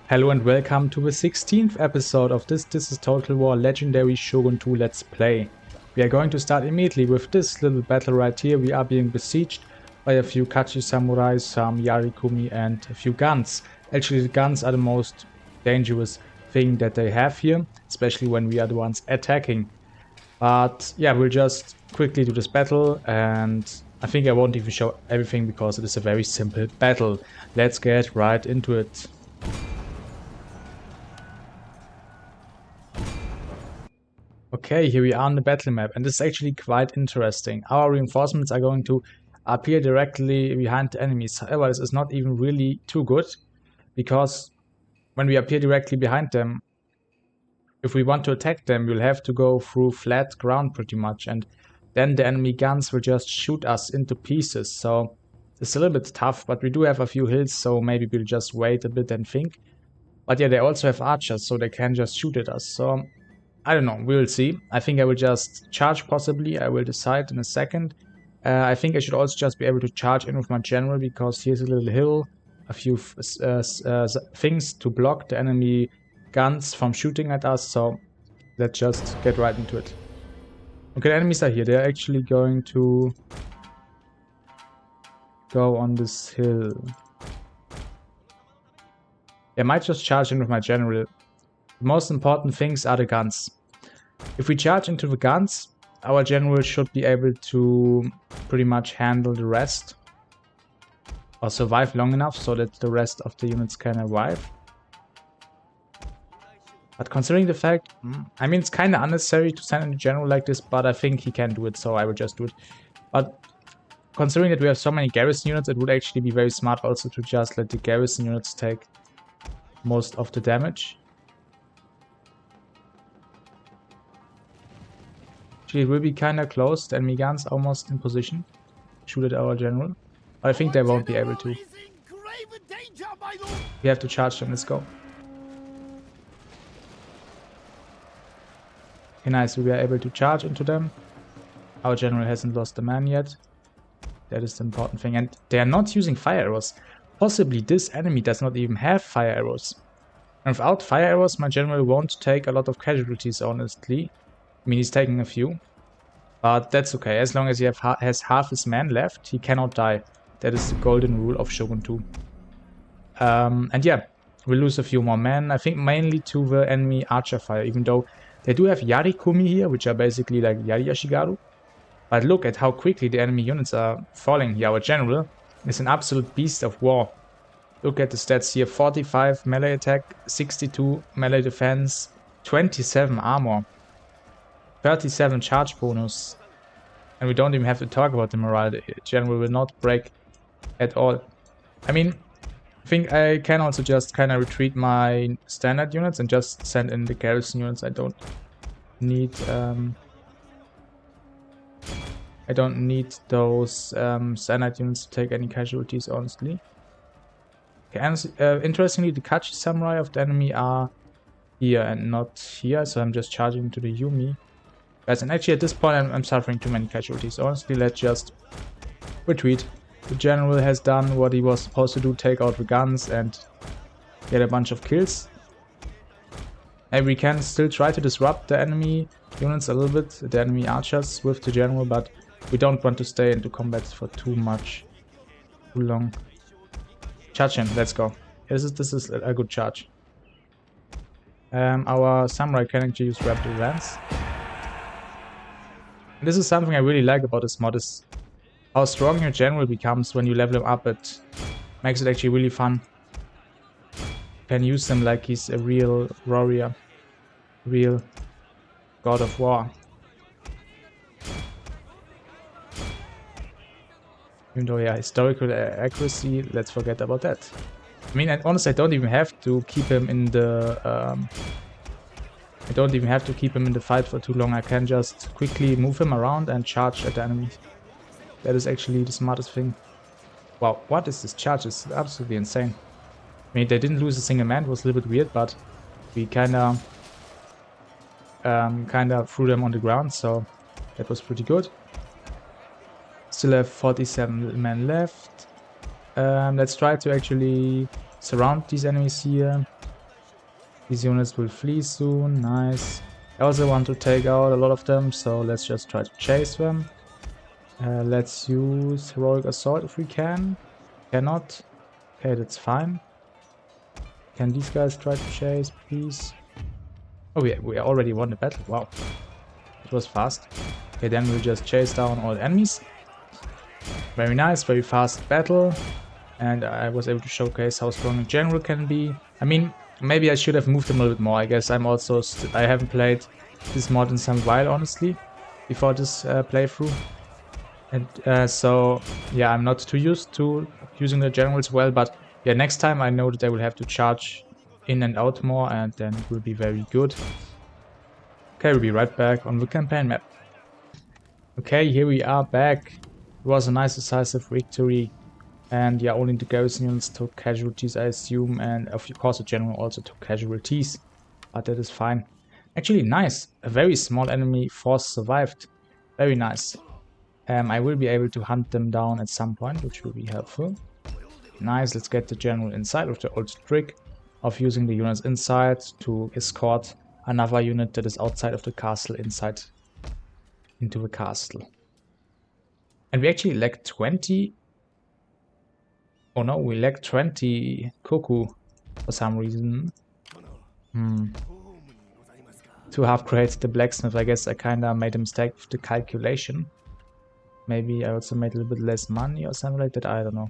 Hello and welcome to the 16th episode of This is Total War Legendary Shogun 2 Let's Play. We are going to start immediately with this little battle right here. We are being besieged by a few Kachi samurai, some Yarikumi and a few guns. Actually, the guns are the most dangerous thing that they have here, especially when we are the ones attacking. But yeah, we'll just quickly do this battle, and I think I won't even show everything because it is a very simple battle. Let's get right into it. Okay, here we are on the battle map, and this is actually quite interesting. Our reinforcements are going to appear directly behind the enemies. However, this is not even really too good, because when we appear directly behind them, if we want to attack them, we'll have to go through flat ground pretty much, and then the enemy guns will just shoot us into pieces. So it's a little bit tough, but we do have a few hills, so maybe we'll just wait a bit and think. But yeah, they also have archers, so they can just shoot at us. So I don't know, we will see. I think I will just charge possibly. I will decide in a second. I think I should also just be able to charge in with my general, because here's a little hill, a few things to block the enemy guns from shooting at us. So let's just get right into it. Okay, the enemies are here. They're actually going to go on this hill. I might just charge in with my general. The most important things are the guns. If we charge into the guns, our general should be able to pretty much handle the rest or survive long enough so that the rest of the units can arrive. But considering the fact, I mean, it's kind of unnecessary to send in a general like this, but I think he can do it, so I will just do it. But considering that we have so many garrison units, it would actually be very smart also to just let the garrison units take most of the damage. Actually, it will be kind of close. The enemy guns almost in position. Shoot at our general. But I think they won't be able to. We have to charge them. Let's go. Okay, nice. We are able to charge into them. Our general hasn't lost a man yet. That is the important thing. And they are not using fire arrows. Possibly this enemy does not even have fire arrows. And without fire arrows, my general won't take a lot of casualties, honestly. I mean, he's taking a few, but that's okay. As long as he has half his men left, he cannot die. That is the golden rule of Shogun 2. And yeah, we'll lose a few more men. I think mainly to the enemy archer fire, even though they do have Yarikumi here, which are basically like Yari-Yashigaru. But look at how quickly the enemy units are falling here. Our general is an absolute beast of war. Look at the stats here. 45 melee attack, 62 melee defense, 27 armor. 37 charge bonus, and we don't even have to talk about the morale. The general will not break at all. I mean, I think I can also just kind of retreat my standard units and just send in the garrison units. I don't need those standard units to take any casualties, honestly. Okay, and interestingly, the Kachi samurai of the enemy are here and not here, so I'm just charging into the Yumi. Guys, and actually at this point I'm suffering too many casualties. Honestly, let's just retreat. The general has done what he was supposed to do, take out the guns and get a bunch of kills. And we can still try to disrupt the enemy units a little bit, the enemy archers with the general, but we don't want to stay into combat for too long. Charge him, let's go. This is a good charge. Our samurai can actually use rapid advance. This is something I really like about this mod, is how strong your general becomes when you level him up. It makes it actually really fun. You can use him like he's a real warrior, real god of war. Even though, yeah, historical accuracy, let's forget about that. I mean, honestly, I don't even have to keep him in the fight for too long. I can just quickly move him around and charge at the enemy. That is actually the smartest thing. Wow, what is this charge? It's absolutely insane. I mean, they didn't lose a single man. It was a little bit weird, but we kinda threw them on the ground, so that was pretty good. Still have 47 men left. Let's try to actually surround these enemies here. These units will flee soon. Nice. I also want to take out a lot of them, so let's just try to chase them. Let's use Heroic Assault if we can. Cannot. Okay, that's fine. Can these guys try to chase, please? Oh, we already won the battle. Wow. It was fast. Okay, then we'll just chase down all the enemies. Very nice, very fast battle. And I was able to showcase how strong a general can be. I mean, maybe I should have moved him a little bit more. I guess I'm also... I haven't played this mod in some while, honestly, before this playthrough. And so, yeah, I'm not too used to using the generals well, but yeah, next time I know that I will have to charge in and out more, and then it will be very good. Okay, we'll be right back on the campaign map. Okay, here we are back. It was a nice decisive victory. And yeah, only the garrison units took casualties, I assume, and of course the general also took casualties. But that is fine. Actually, nice. A very small enemy force survived. Very nice. I will be able to hunt them down at some point, which will be helpful. Nice, let's get the general inside with the old trick of using the units inside to escort another unit that is outside of the castle inside into the castle. And we actually lack 20. Oh no, we lack 20 Koku for some reason. To upgrade the blacksmith, I guess I kinda made a mistake with the calculation. Maybe I also made a little bit less money or something like that, I don't know.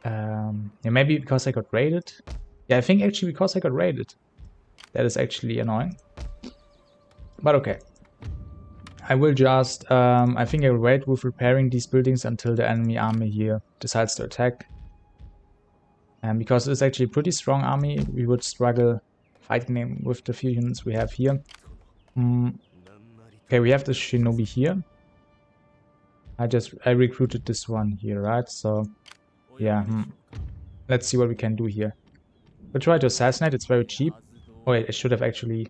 Yeah, maybe because I got raided. Yeah, I think actually because I got raided. That is actually annoying. But okay. I will just, I think I will wait with repairing these buildings until the enemy army here decides to attack. And because it's actually a pretty strong army, we would struggle fighting them with the few units we have here. Okay, we have the shinobi here. I recruited this one here, right? So, yeah. Let's see what we can do here. We'll try to assassinate, it's very cheap. Oh wait, I should have actually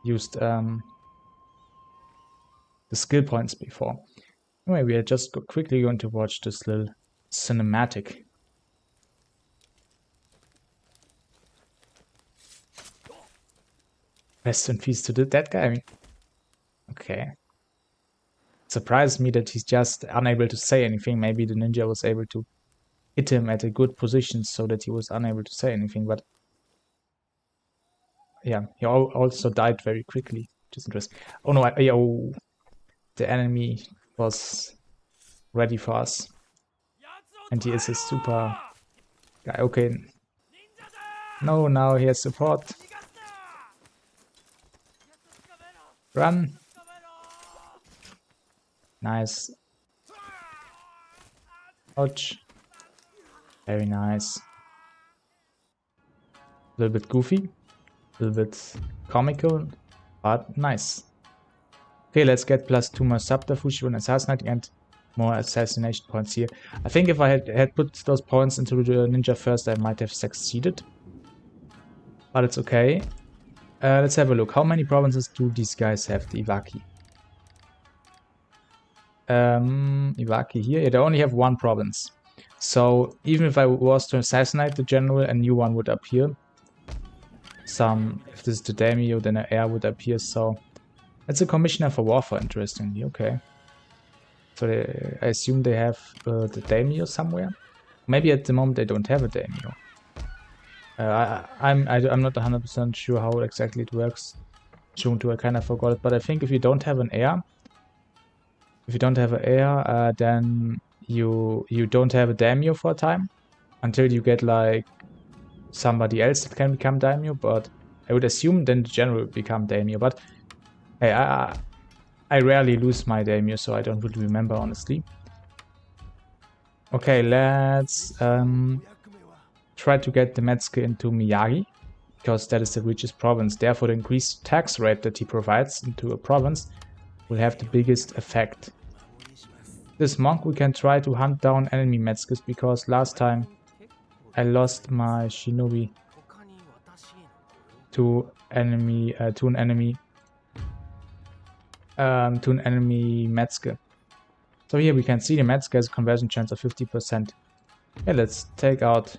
used the skill points before. Anyway, we are just quickly going to watch this little cinematic. Rest in peace to that guy. I mean, okay. It surprised me that he's just unable to say anything. Maybe the ninja was able to hit him at a good position so that he was unable to say anything, but yeah, he also died very quickly, which is interesting. Oh no, oh, the enemy was ready for us. And he is a super guy. Okay. No, now he has support. Run. Nice. Ouch. Very nice. A little bit goofy. A little bit comical. But nice. Okay, let's get +2 more subterfuge when assassinating and more assassination points here. I think if I had put those points into the ninja first, I might have succeeded. But it's okay. Let's have a look. How many provinces do these guys have, the Iwaki? Iwaki here. Yeah, they only have one province. So even if I was to assassinate the general, a new one would appear. If this is the daimyo, then an heir would appear. So it's a commissioner for warfare, interestingly. Okay. So I assume they have the daimyo somewhere. Maybe at the moment they don't have a daimyo. I'm not 100% sure how exactly it works. Shogun 2, I kind of forgot it, but I think if you don't have an heir, then you don't have a daimyo for a time until you get like somebody else that can become daimyo. But I would assume then the general will become daimyo. But hey, I rarely lose my daimyo, so I don't really remember honestly. Okay, let's try to get the Metsuke into Miyagi, because that is the richest province. Therefore, the increased tax rate that he provides into a province will have the biggest effect. This monk, we can try to hunt down enemy Metsukes, because last time I lost my shinobi to an enemy Metsuke. So here we can see the Metsuke has a conversion chance of 50%. Yeah, let's take out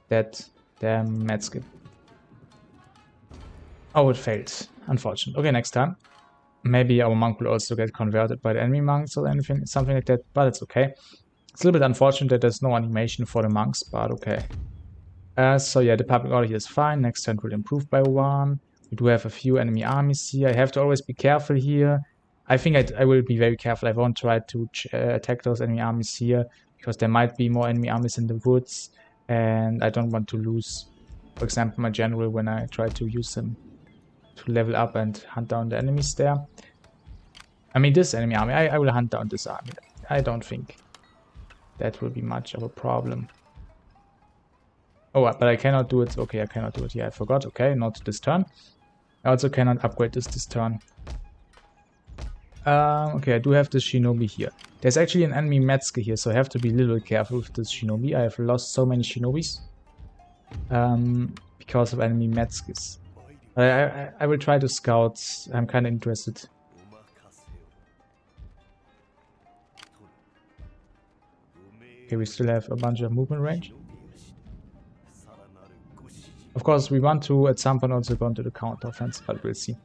that damn Metsuke. Oh, it failed. Unfortunate. Okay, next time. Maybe our monk will also get converted by the enemy monks or anything, something like that, but it's okay. It's a little bit unfortunate that there's no animation for the monks, but okay. So yeah, the public order here is fine. Next turn will improve by 1. We do have a few enemy armies here. I have to always be careful here. I think I will be very careful. I won't try to attack those enemy armies here, because there might be more enemy armies in the woods, and I don't want to lose, for example, my general when I try to use him to level up and hunt down the enemies there. I mean, this enemy army, I will hunt down this army. I don't think that will be much of a problem. Oh, but I cannot do it. Okay, I cannot do it. Yeah, I forgot. Okay, not this turn. I also cannot upgrade this turn. Okay, I do have this shinobi here. There's actually an enemy Metzger here, so I have to be a little bit careful with this shinobi. I have lost so many shinobis because of enemy Metzgers. I will try to scout. I'm kind of interested. Okay, we still have a bunch of movement range. Of course, we want to at some point also go into the counter offense, but we'll see.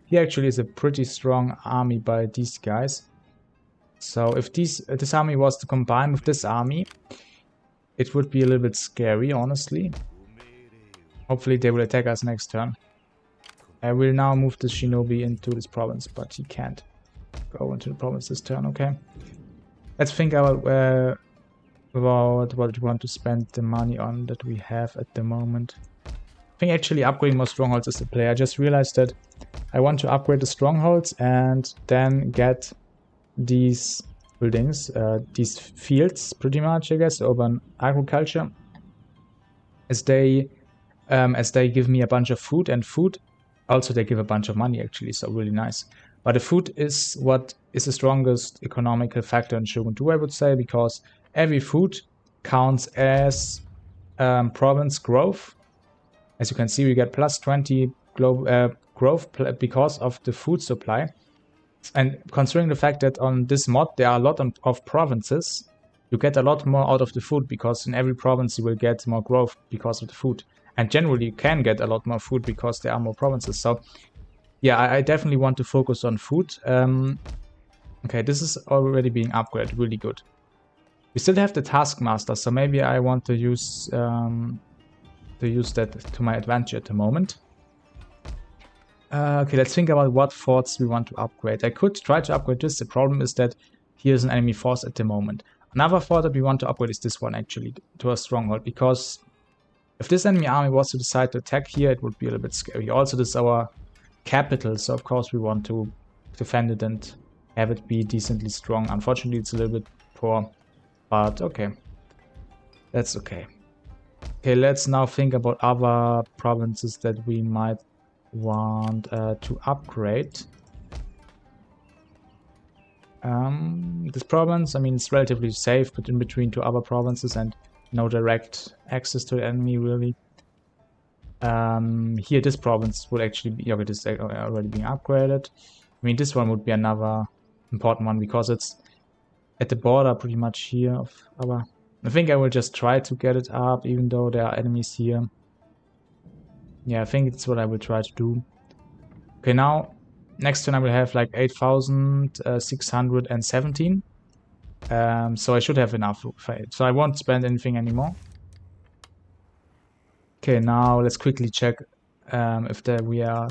Here actually is a pretty strong army by these guys. So if this army was to combine with this army, it would be a little bit scary, honestly. Hopefully they will attack us next turn. I will now move the shinobi into this province, but he can't go into the province this turn, okay? Let's think about what we want to spend the money on that we have at the moment. I think actually upgrading more strongholds is the play. I just realized that I want to upgrade the strongholds and then get these buildings, these fields pretty much, I guess, urban agriculture, as they give me a bunch of food, and food also they give a bunch of money actually, so really nice. But the food is what is the strongest economical factor in Shogun 2, I would say, because every food counts as province growth. As you can see, we get plus 20 growth because of the food supply. And considering the fact that on this mod there are a lot of provinces, you get a lot more out of the food, because in every province you will get more growth because of the food. And generally you can get a lot more food because there are more provinces. So yeah, I definitely want to focus on food. Okay, this is already being upgraded, really good. We still have the Taskmaster, so maybe I want to use that to my advantage at the moment. Okay, let's think about what forts we want to upgrade. I could try to upgrade this. The problem is that here's an enemy force at the moment. Another fort that we want to upgrade is this one actually, to a stronghold, because if this enemy army was to decide to attack here, it would be a little bit scary. Also, this is our capital, so of course we want to defend it and have it be decently strong. Unfortunately, it's a little bit poor, but okay. That's okay. Okay, let's now think about other provinces that we might want to upgrade. This province, I mean, it's relatively safe, but in between two other provinces and no direct access to the enemy, really. Here, this province would actually be, okay, this is already being upgraded. I mean, this one would be another important one because it's at the border pretty much here of our... I think I will just try to get it up, even though there are enemies here. Yeah, I think it's what I will try to do. Okay, now, next turn I will have like 8,617. So I should have enough for it. So I won't spend anything anymore. Okay, now let's quickly check if we are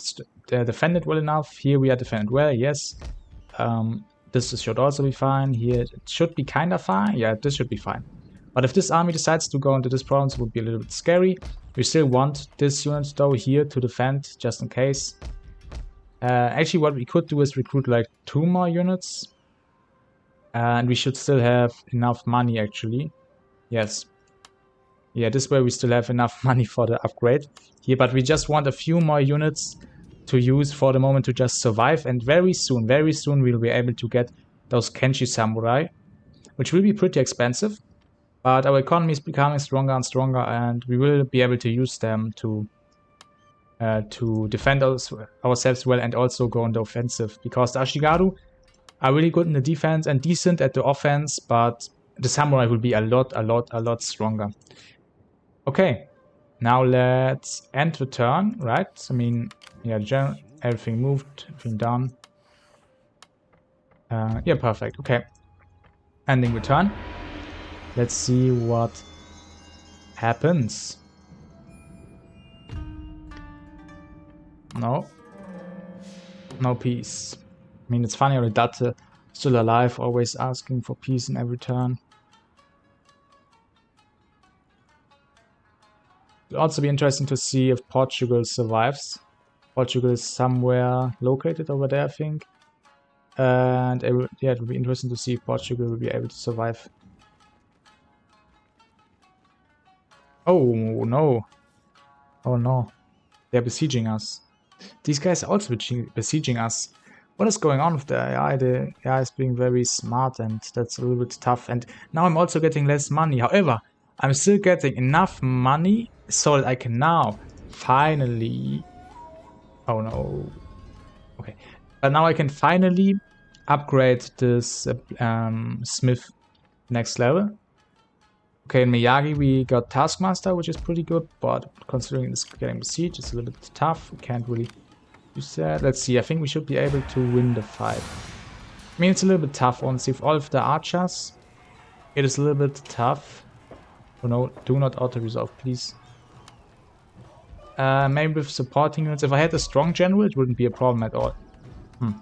defended well enough. Here we are defended well, yes. This should also be fine. Here it should be kind of fine. Yeah, this should be fine. But if this army decides to go into this province, it would be a little bit scary. We still want this unit though here to defend, just in case. Actually, what we could do is recruit like 2 more units. And we should still have enough money, actually. Yes. Yeah, this way we still have enough money for the upgrade here. But we just want a few more units to use for the moment to just survive. And very soon we'll be able to get those Kenshi Samurai, which will be pretty expensive. But our economy is becoming stronger and stronger, and we will be able to use them to defend ourselves well and also go on the offensive. Because the Ashigaru are really good in the defense and decent at the offense, but the samurai will be a lot stronger. Okay, Now let's end the turn, right? I mean, yeah, everything moved, everything done. Yeah, perfect. Okay. Ending the turn. Let's see what happens. No. No peace. I mean, it's funny how the Datte still alive, always asking for peace in every turn. It'll also be interesting to see if Portugal survives. Portugal is somewhere located over there, I think. And it will be interesting to see if Portugal will be able to survive. Oh no. Oh no. They're besieging us. These guys are also besieging us. What is going on with the AI? The AI is being very smart, and that's a little bit tough. And now I'm also getting less money. However, I'm still getting enough money so that I can now finally... Oh no. Okay. But now I can finally upgrade this Smith next level. Okay, in Miyagi we got Taskmaster, which is pretty good, but considering it's getting besieged, it's a little bit tough. We can't really use that. Let's see, I think we should be able to win the fight. I mean, it's a little bit tough, honestly. With all of the archers, it is a little bit tough. Oh no, do not auto-resolve, please. Maybe with supporting units. If I had a strong general, it wouldn't be a problem at all. I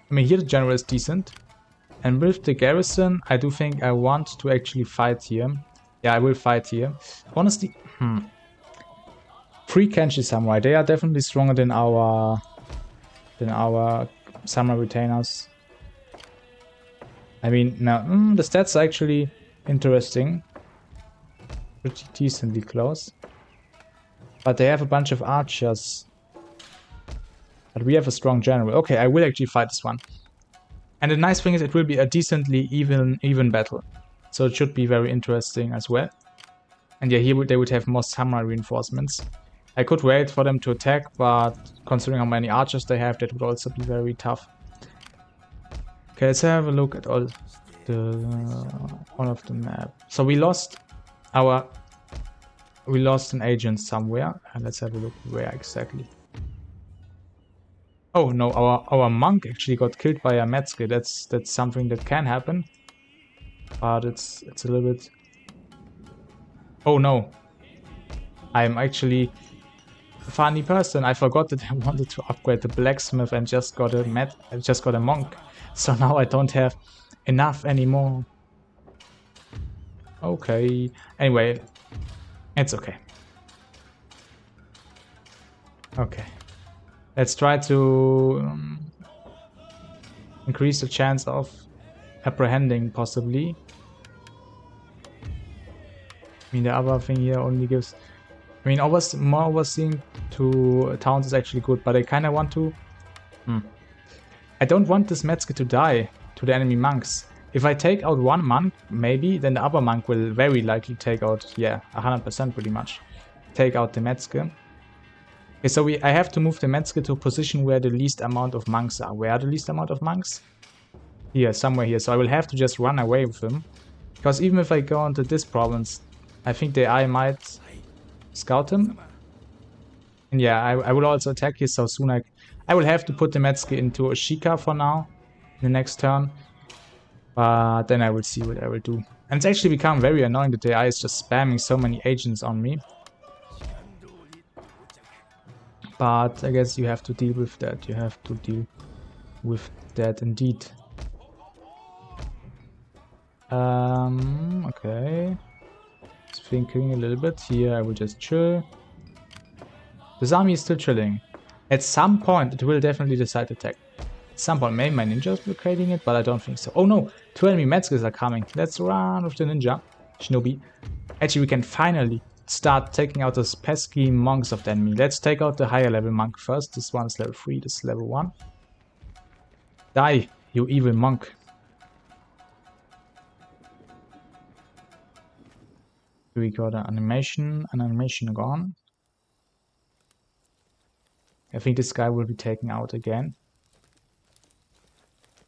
mean, here the general is decent. And with the garrison, I do think I want to actually fight here. Yeah, I will fight here. Honestly, Free Kenshi Samurai, they are definitely stronger than our Samurai Retainers. I mean, now, the stats are actually interesting. Pretty decently close. But they have a bunch of archers. But we have a strong general. Okay, I will actually fight this one. And the nice thing is it will be a decently even battle. So it should be very interesting as well. And yeah, here they would have more samurai reinforcements. I could wait for them to attack, but considering how many archers they have, that would also be very tough. Okay, let's have a look at all of the map. So we lost an agent somewhere, and let's have a look where exactly. Oh no, our monk actually got killed by a Metzger. That's something that can happen, but it's a little bit. Oh no, I'm actually a funny person. I forgot that I wanted to upgrade the blacksmith and just got a monk. So now I don't have enough anymore. Okay. Anyway, it's okay. Okay. Let's try to increase the chance of apprehending, possibly. I mean, the other thing here only gives... I mean, more overseeing to towns is actually good, but I kind of want to... I don't want this Metzger to die to the enemy monks. If I take out one monk, maybe, then the other monk will very likely take out, yeah, 100% pretty much. Take out the Metzger. Okay, so I have to move the Metzger to a position where the least amount of monks are. Where are the least amount of monks? Here, somewhere here. So I will have to just run away with him. Because even if I go into this province, I think the AI might scout him. And yeah, I will also attack here, so soon I will have to put the Metzger into Ashika for now, in the next turn. But then I will see what I will do. And it's actually become very annoying that the AI is just spamming so many agents on me. But I guess you have to deal with that. You have to deal with that indeed. Okay. Just thinking a little bit here. I will just chill. This army is still chilling. At some point, it will definitely decide to attack. At some point, maybe my ninja is blockading it, but I don't think so. Oh no! 2 enemy Metzgers are coming. Let's run with the ninja. Shinobi. Actually, we can finally start taking out those pesky monks of the enemy. Let's take out the higher level monk first. This one is level 3, this is level 1. Die, you evil monk. We got an animation gone. I think this guy will be taken out again.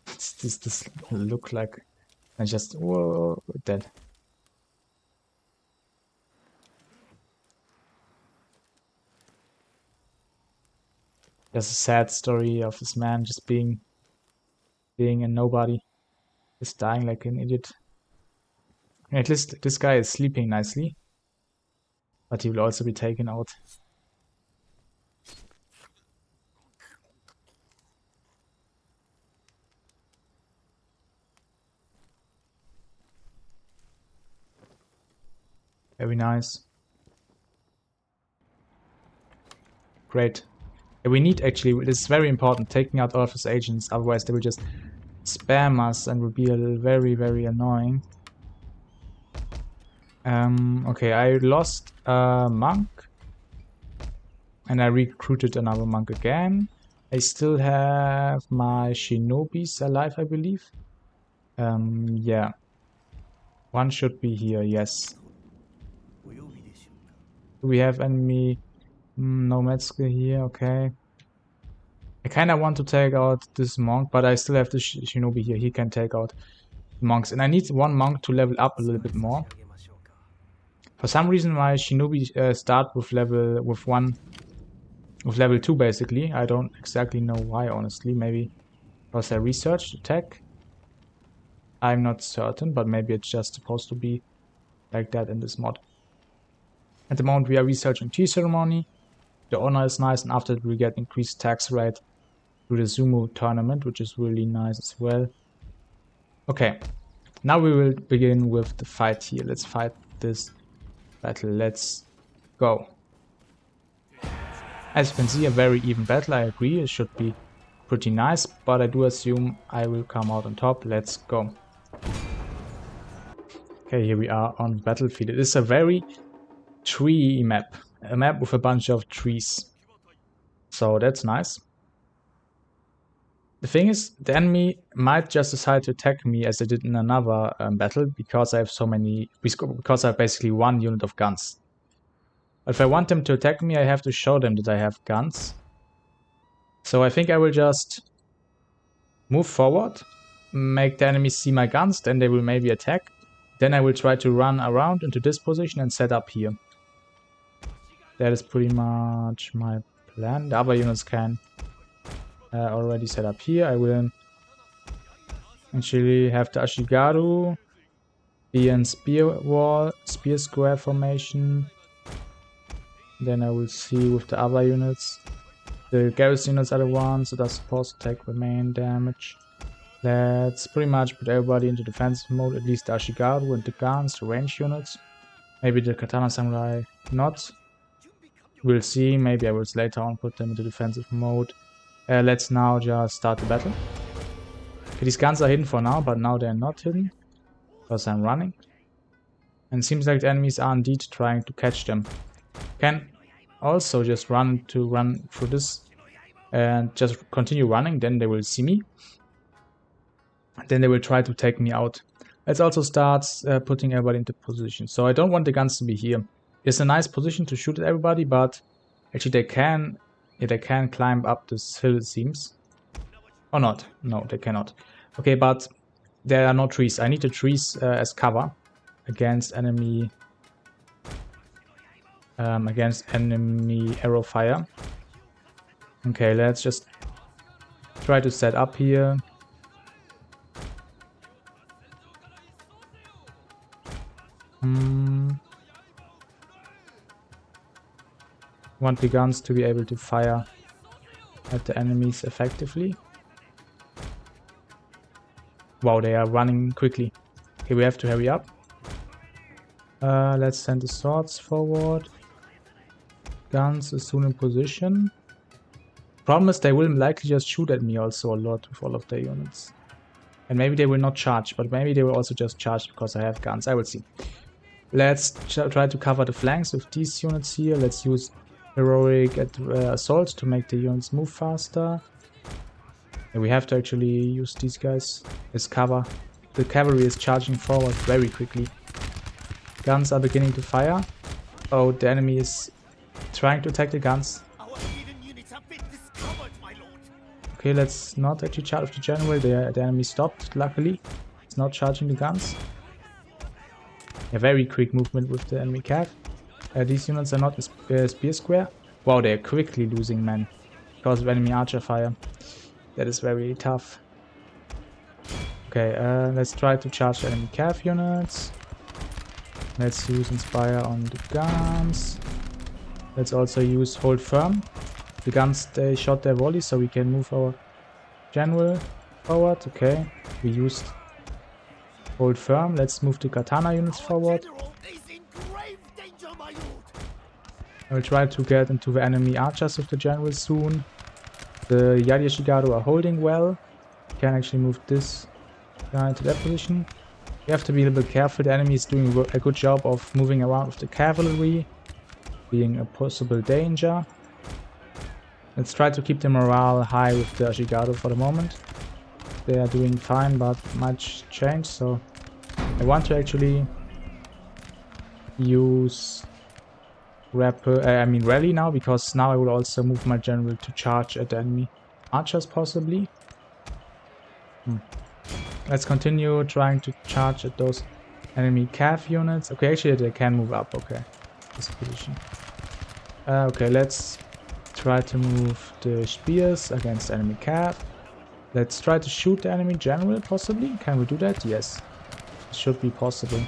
This look like I just whoa dead. There's a sad story of this man just being a nobody. Just dying like an idiot. At least this guy is sleeping nicely. But he will also be taken out. Very nice. Great. We need actually, this is very important, taking out all of his agents, otherwise they will just spam us and will be very, very annoying. Okay, I lost a monk. And I recruited another monk again. I still have my shinobis alive, I believe. Yeah. One should be here, yes. Do we have enemy? No Metzger here, okay. I kinda want to take out this monk, but I still have the shinobi here. He can take out monks. And I need one monk to level up a little bit more. For some reason my shinobi start with level 2 basically. I don't exactly know why, honestly. Maybe because I researched attack. I'm not certain, but maybe it's just supposed to be like that in this mod. At the moment we are researching tea ceremony. The honor is nice, and after it we get increased tax rate through the sumo tournament, which is really nice as well. Okay, now we will begin with the fight here. Let's fight this battle. Let's go. As you can see, a very even battle, I agree. It should be pretty nice, but I do assume I will come out on top. Let's go. Okay, here we are on battlefield. It is a very tree map. A map with a bunch of trees. So that's nice. The thing is, the enemy might just decide to attack me as they did in another battle, because I have so many, because I have basically one unit of guns. But if I want them to attack me, I have to show them that I have guns. So I think I will just move forward, make the enemy see my guns, then they will maybe attack. Then I will try to run around into this position and set up here. That is pretty much my plan. The other units can already set up here. I will actually have the Ashigaru be in spear square formation. Then I will see with the other units. The garrison units are the ones that are supposed to take the main damage. Let's pretty much put everybody into defensive mode, at least the Ashigaru and the guns, the range units. Maybe the Katana Samurai not. We'll see, maybe I will later on put them into defensive mode. Let's now just start the battle. Okay, these guns are hidden for now, but now they're not hidden. Because I'm running. And it seems like the enemies are indeed trying to catch them. Can also just run through this and just continue running, then they will see me. Then they will try to take me out. Let's also start putting everybody into position. So I don't want the guns to be here. It's a nice position to shoot at everybody, but actually they can climb up this hill, it seems. Or not. No, they cannot. Okay, but there are no trees. I need the trees as cover against enemy arrow fire. Okay, let's just try to set up here. Want the guns to be able to fire at the enemies effectively. Wow, they are running quickly. Okay, we have to hurry up. Let's send the swords forward. Guns is soon in position. Problem is they will likely just shoot at me also a lot with all of their units. And maybe they will not charge, but maybe they will also just charge because I have guns. I will see. Let's try to cover the flanks with these units here. Let's use heroic assault to make the units move faster. And we have to actually use these guys as cover. The cavalry is charging forward very quickly. Guns are beginning to fire. Oh, the enemy is trying to attack the guns. Okay, let's not actually charge the general. The enemy stopped, luckily. It's not charging the guns. A very quick movement with the enemy cav. These units are not spear square. Wow, they're quickly losing men. because of enemy archer fire. That is very tough. Okay, let's try to charge the enemy cav units. Let's use Inspire on the guns. Let's also use Hold Firm. The guns, they shot their volley, so we can move our general forward. Okay, we used Hold Firm. Let's move the katana units forward. I will try to get into the enemy archers of the general soon. The Yari Shigaru are holding well. Can actually move this guy into that position. You have to be a little bit careful. The enemy is doing a good job of moving around with the cavalry, being a possible danger. Let's try to keep the morale high with the Ashigaru for the moment. They are doing fine, but much change, so I want to actually use rally now, because now I will also move my general to charge at the enemy archers possibly. Let's continue trying to charge at those enemy cav units. Okay, actually they can move up. Okay, this position. Okay, let's try to move the spears against enemy cav. Let's try to shoot the enemy general possibly. Can we do that? Yes, it should be possible.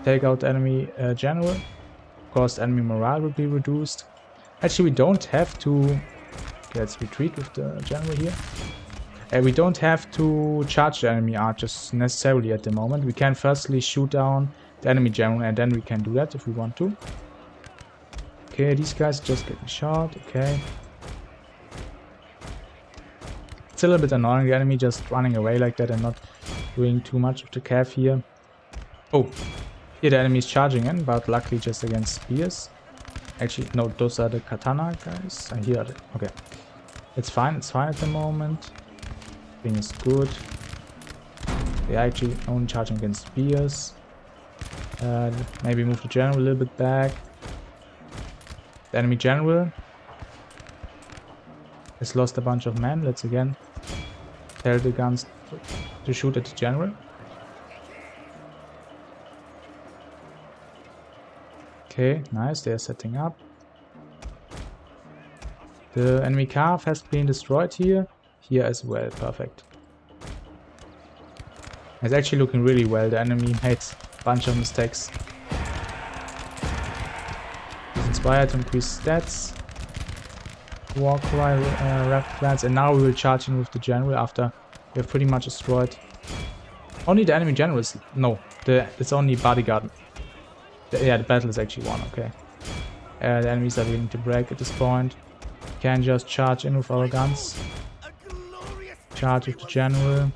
Take out the enemy general. Of course, enemy morale will be reduced. Actually, we don't have to. Okay, let's retreat with the general here. We don't have to charge the enemy archers necessarily at the moment. We can firstly shoot down the enemy general, and then we can do that if we want to. Okay, these guys just getting shot. Okay. It's a little bit annoying, the enemy just running away like that and not doing too much of the cav here. Oh, here the enemy is charging in, but luckily just against spears. Actually, no, those are the katana guys. And here are the, okay. It's fine at the moment. Thing is good. They are actually only charging against spears. Maybe move the general a little bit back. The enemy general has lost a bunch of men. Let's again tell the guns to shoot at the general. Okay, nice, they are setting up. The enemy cav has been destroyed here. Here as well, perfect. It's actually looking really well. The enemy made a bunch of mistakes. He's inspired to increase stats. Warcry, rapid plans, and now we will charge in with the general after we have pretty much destroyed. Only the enemy general is... no, it's only bodyguard. Yeah, the battle is actually won, okay. The enemies are willing to break at this point. Can just charge in with our guns. Charge with the general.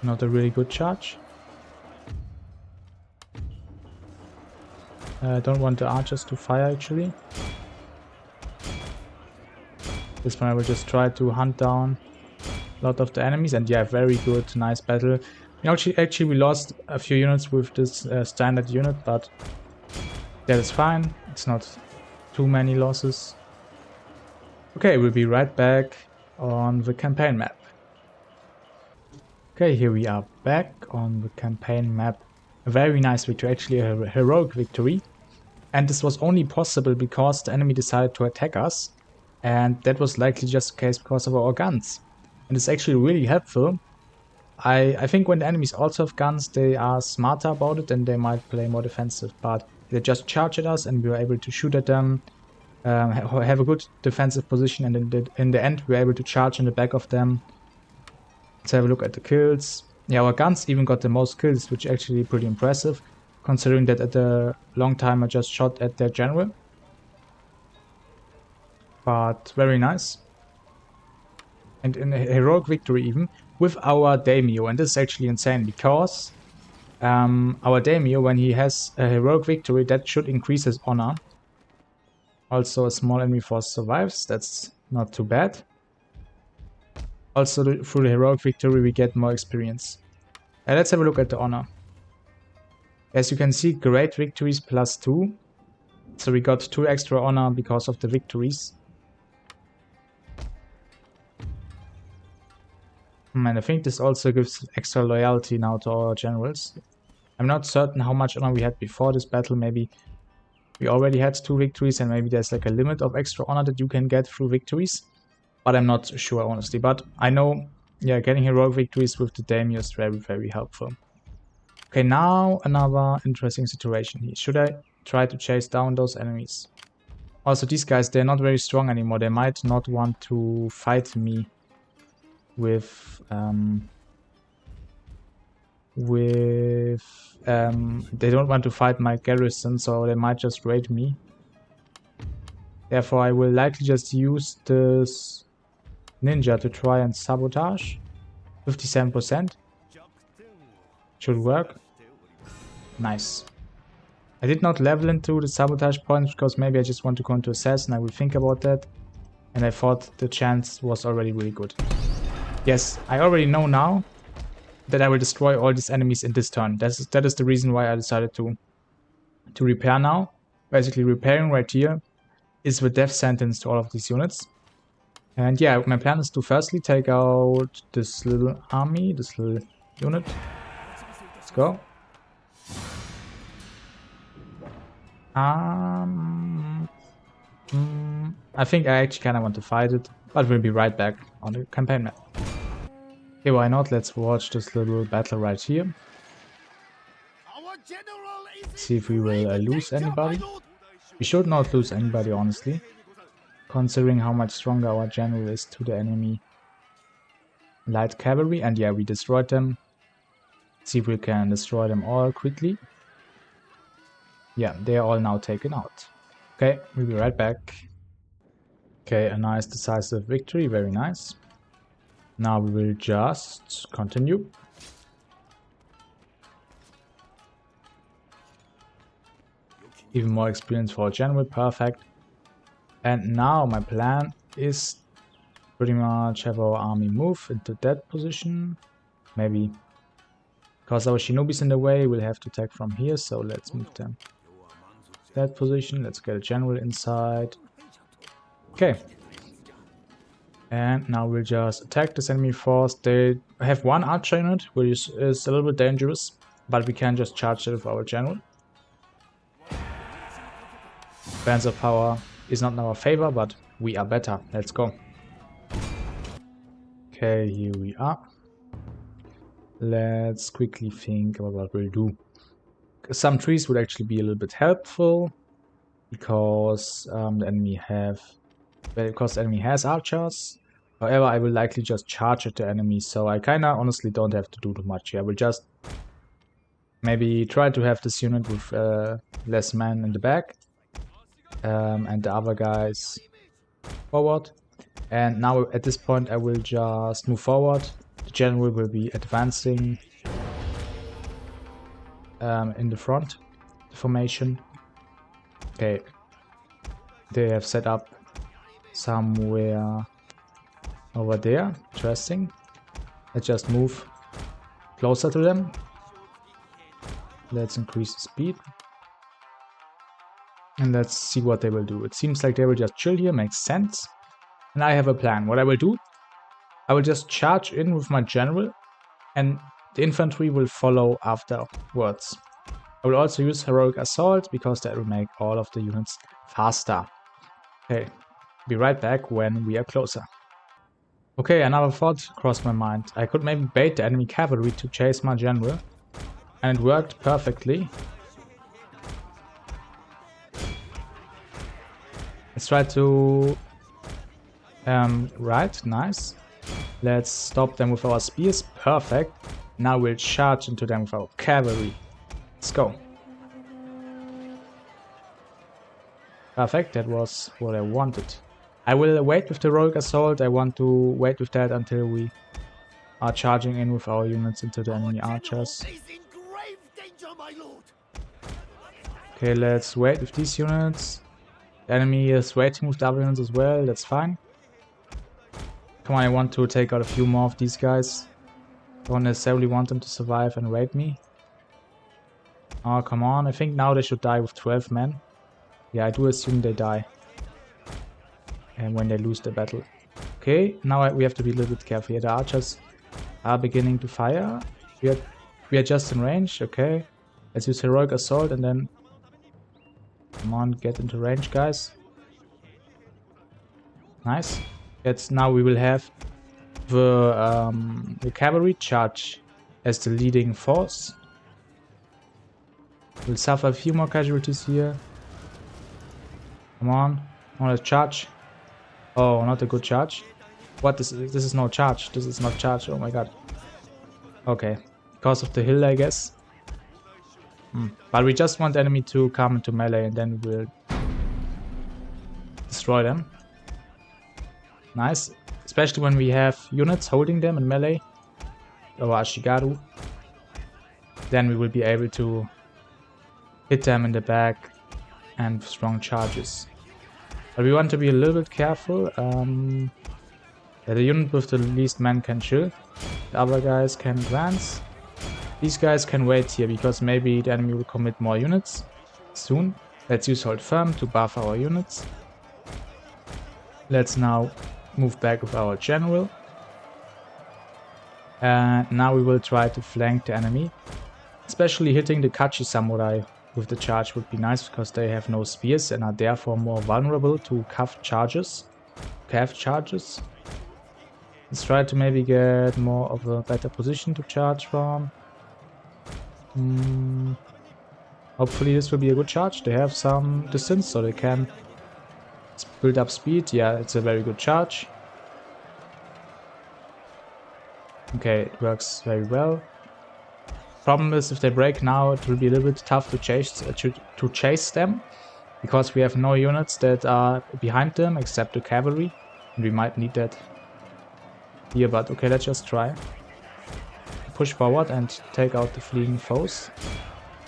Not a really good charge. I don't want the archers to fire actually. This one I will just try to hunt down a lot of the enemies, and yeah, very good, nice battle. Actually we lost a few units with this standard unit, but that is fine. It's not too many losses. Okay, we'll be right back on the campaign map. Okay, here we are back on the campaign map. A very nice victory, actually a heroic victory. And this was only possible because the enemy decided to attack us. And that was likely just the case because of our guns. And it's actually really helpful. I think when the enemies also have guns, they are smarter about it and they might play more defensive. But they just charged at us and we were able to shoot at them. Have a good defensive position, and in the end we were able to charge in the back of them. Let's have a look at the kills. Yeah, our guns even got the most kills, which is actually pretty impressive, considering that at the long time I just shot at their general. But very nice. And in a heroic victory even, with our daimyo, and this is actually insane, because our daimyo, when he has a heroic victory, that should increase his honor. Also, a small enemy force survives, that's not too bad. Also, through the heroic victory, we get more experience. Let's have a look at the honor. As you can see, great victories +2. So we got 2 extra honor because of the victories. And I think this also gives extra loyalty now to our generals. I'm not certain how much honor we had before this battle, maybe We already had 2 victories, and maybe there's like a limit of extra honor that you can get through victories. But I'm not sure, honestly. But I know, yeah, getting heroic victories with the daimyo is very, very helpful. Okay, now another interesting situation here. Should I try to chase down those enemies? Also, these guys, they're not very strong anymore. They might not want to fight me with they don't want to fight my garrison, so they might just raid me. Therefore, I will likely just use this ninja to try and sabotage. 57%. Should work. Nice. I did not level into the sabotage points because maybe I just want to go into assassin. I will think about that. And I thought the chance was already really good. Yes, I already know now that I will destroy all these enemies in this turn. That is the reason why I decided to repair now. Basically, repairing right here is the death sentence to all of these units. And yeah, my plan is to firstly take out this little army, this little unit. Let's go. I think I actually kind of want to fight it, but we'll be right back on the campaign map. Okay, why not? Let's watch this little battle right here. See if we will lose anybody. We should not lose anybody, honestly, considering how much stronger our general is to the enemy light cavalry. And yeah, we destroyed them. See if we can destroy them all quickly. Yeah, they are all now taken out. Okay, we'll be right back. Okay, a nice decisive victory, very nice. Now we will just continue. Even more experience for a general, perfect. And now my plan is pretty much have our army move into that position. Maybe because our shinobi's in the way, we'll have to attack from here, so let's move them that position. Let's get a general inside. Okay. And now we'll just attack this enemy force. They have one archer unit, which is a little bit dangerous, but we can just charge it with our general. Balance of power is not in our favor, but we are better. Let's go. Okay, here we are. Let's quickly think about what we'll do. Some trees would actually be a little bit helpful because the enemy has archers. However, I will likely just charge at the enemy, so I kinda honestly don't have to do too much here. I will just maybe try to have this unit with less men in the back and the other guys forward. And now at this point I will just move forward. The general will be advancing in the front, the formation. Okay, they have set up somewhere over there. Interesting. Let's just move closer to them. Let's increase the speed. And let's see what they will do. It seems like they will just chill here, makes sense. And I have a plan. What I will do, I will just charge in with my general and the infantry will follow afterwards. I will also use heroic assault because that will make all of the units faster. Okay, be right back when we are closer. Okay, another thought crossed my mind. I could maybe bait the enemy cavalry to chase my general. And it worked perfectly. Let's try to... right, nice. Let's stop them with our spears, perfect. Now we'll charge into them with our cavalry. Let's go. Perfect, that was what I wanted. I will wait with the heroic assault. I want to wait with that until we are charging in with our units into the enemy archers. Okay, let's wait with these units. The enemy is waiting with the other units as well, that's fine. Come on, I want to take out a few more of these guys. Don't necessarily want them to survive and raid me. Oh, come on, I think now they should die with 12 men. Yeah, I do assume they die. And when they lose the battle. Okay, now we have to be a little bit careful here. The archers are beginning to fire. We are just in range, okay. Let's use heroic assault and then Come on, get into range, guys. Nice. Now we will have the cavalry charge as the leading force. We'll suffer a few more casualties here. Come on, let's charge. Oh, not a good charge. What is this? This is no charge. This is not charge. Oh my god. Okay, because of the hill, I guess. But we just want the enemy to come into melee and then we'll destroy them. Nice. Especially when we have units holding them in melee. Or Ashigaru. Then we will be able to hit them in the back and strong charges. But we want to be a little bit careful. Yeah, the unit with the least men can chill. The other guys can advance. These guys can wait here because maybe the enemy will commit more units soon. Let's use hold firm to buff our units. Let's now move back with our general. And now we will try to flank the enemy. Especially hitting the Kachi samurai with the charge would be nice because they have no spears and are therefore more vulnerable to calf charges. Let's try to maybe get more of a better position to charge from. Hopefully this will be a good charge. They have some distance so they can build up speed. Yeah, it's a very good charge. Okay, it works very well. Problem is if they break now it will be a little bit tough to chase them because we have no units that are behind them except the cavalry and we might need that here, but okay, let's just try. Push forward and take out the fleeing foes.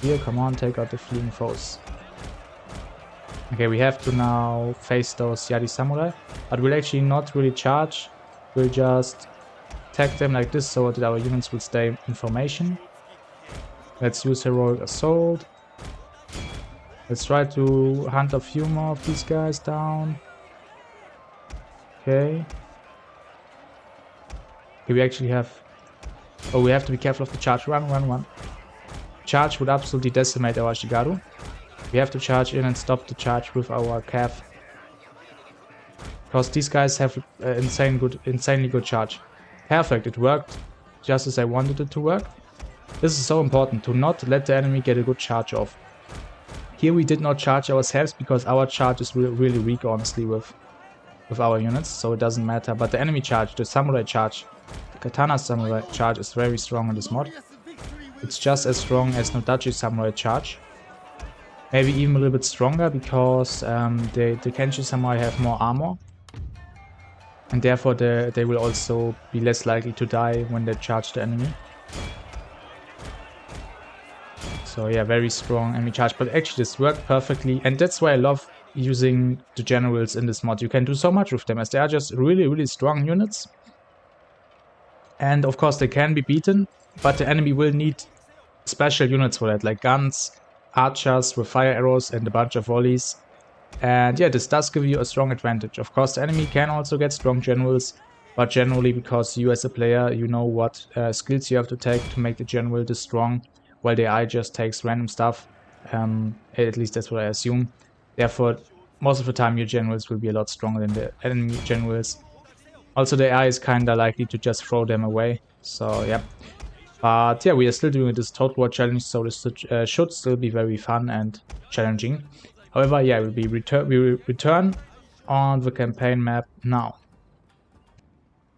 Here, come on, take out the fleeing foes. Okay, we have to now face those Yadi samurai, but we'll actually not really charge. We'll just attack them like this so that our units will stay in formation. Let's use heroic assault. Let's try to hunt a few more of these guys down. Okay. Okay, we actually have... Oh, we have to be careful of the charge. Run. Charge would absolutely decimate our Shigaru. We have to charge in and stop the charge with our calf. Because these guys have insanely good charge. Perfect, it worked just as I wanted it to work. This is so important, to not let the enemy get a good charge off. Here we did not charge ourselves because our charge is really weak, honestly, with our units, so it doesn't matter. But the enemy charge, the samurai charge, the katana samurai charge is very strong in this mod. It's just as strong as Nodachi samurai charge. Maybe even a little bit stronger because the Kenshi samurai have more armor. And therefore they will also be less likely to die when they charge the enemy. So yeah, very strong enemy charge, but actually this worked perfectly, and that's why I love using the generals in this mod. You can do so much with them as they are just really strong units. And of course they can be beaten, but the enemy will need special units for that, like guns, archers with fire arrows and a bunch of volleys. And yeah, this does give you a strong advantage. Of course the enemy can also get strong generals, but generally because you as a player, you know what skills you have to take to make the general this strong, while the AI just takes random stuff. At least that's what I assume. Therefore, most of the time your generals will be a lot stronger than the enemy generals. Also, the AI is kinda likely to just throw them away. So yeah. But yeah, we are still doing this Total War challenge, so this should still be very fun and challenging. However, yeah, we will return on the campaign map now.